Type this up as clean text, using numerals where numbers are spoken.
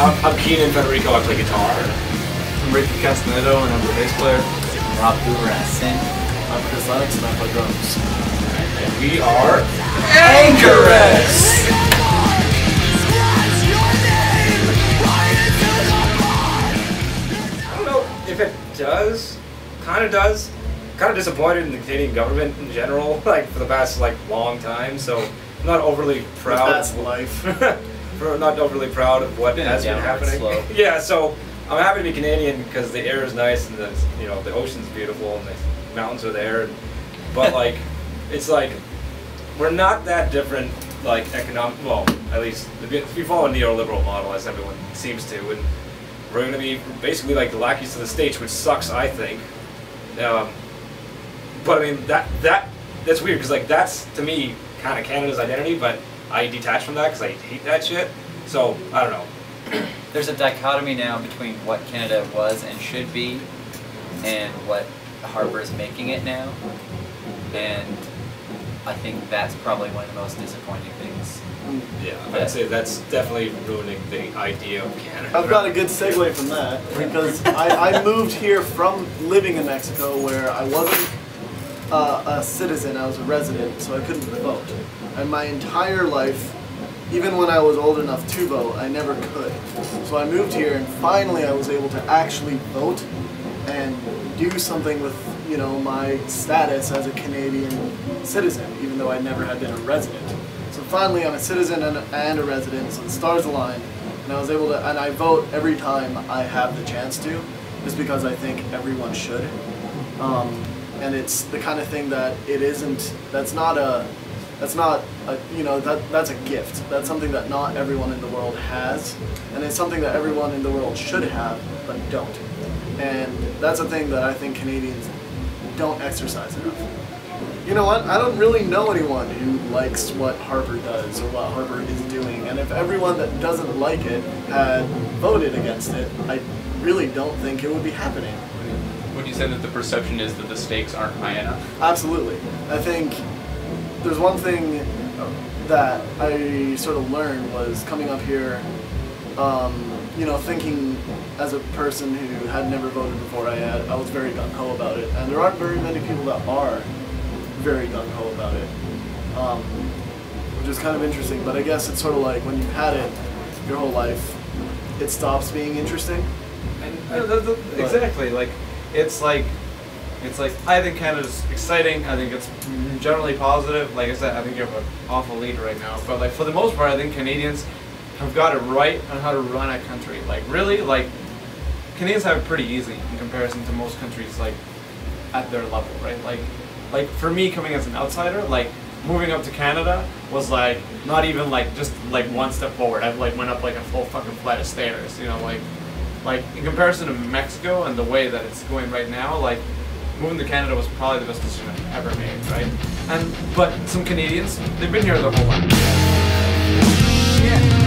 I'm Keenan Federico, I play guitar. I'm Castanedo and I'm the bass player. Hoover, I sing. I'm Chris Lennox and I play drums. And we are Anchoress! I don't know if it does. Kind of does. Kind of disappointed in the Canadian government in general, like for the past long time. So I'm not overly proud. That's life. Not overly proud of what has been happening. Slope. Yeah, so I'm happy to be Canadian because the air is nice and the ocean's beautiful and the mountains are there. But like, it's like we're not that different, like economic. Well, at least we follow a neoliberal model, as everyone seems to, and we're going to be basically like the lackeys to the States, which sucks, I think. But I mean that's weird because like that's to me kind of Canada's identity, but I detach from that because I hate that shit. So I don't know. There's a dichotomy now between what Canada was and should be and what Harbour is making it now, and I think that's probably one of the most disappointing things. Yeah, I'd say that's definitely ruining the idea of Canada. I've got a good segue from that because I moved here from living in Mexico where I wasn't a citizen, I was a resident, so I couldn't vote. And my entire life, even when I was old enough to vote, I never could. So I moved here and finally I was able to actually vote and do something with, my status as a Canadian citizen, even though I never had been a resident. So finally I'm a citizen and a resident, so the stars aligned, and I was able to, and I vote every time I have the chance to, just because I think everyone should. And it's the kind of thing that that's a gift. That's something that not everyone in the world has, and it's something that everyone in the world should have, but don't. And that's a thing that I think Canadians don't exercise enough. You know what? I don't really know anyone who likes what Harbour does or what Harbour is doing, and if everyone that doesn't like it had voted against it, I really don't think it would be happening. Would you say that the perception is that the stakes aren't high enough? Absolutely. I think there's one thing that I sort of learned was coming up here, thinking as a person who had never voted before I was very gung-ho about it, and there aren't very many people that are very gung-ho about it, which is kind of interesting, but I guess it's sort of like when you've had it your whole life, it stops being interesting. And exactly, it's like I think Canada's exciting. I think it's generally positive. Like I said, I think you have an awful lead right now. But for the most part, I think Canadians have got it right on how to run a country. Really, Canadians have it pretty easy in comparison to most countries at their level, right? Like for me, coming as an outsider, moving up to Canada was not even just one step forward. I went up a full fucking flight of stairs. Like in comparison to Mexico and the way that it's going right now, moving to Canada was probably the best decision I've ever made, right? But some Canadians, they've been here their whole life. Yeah.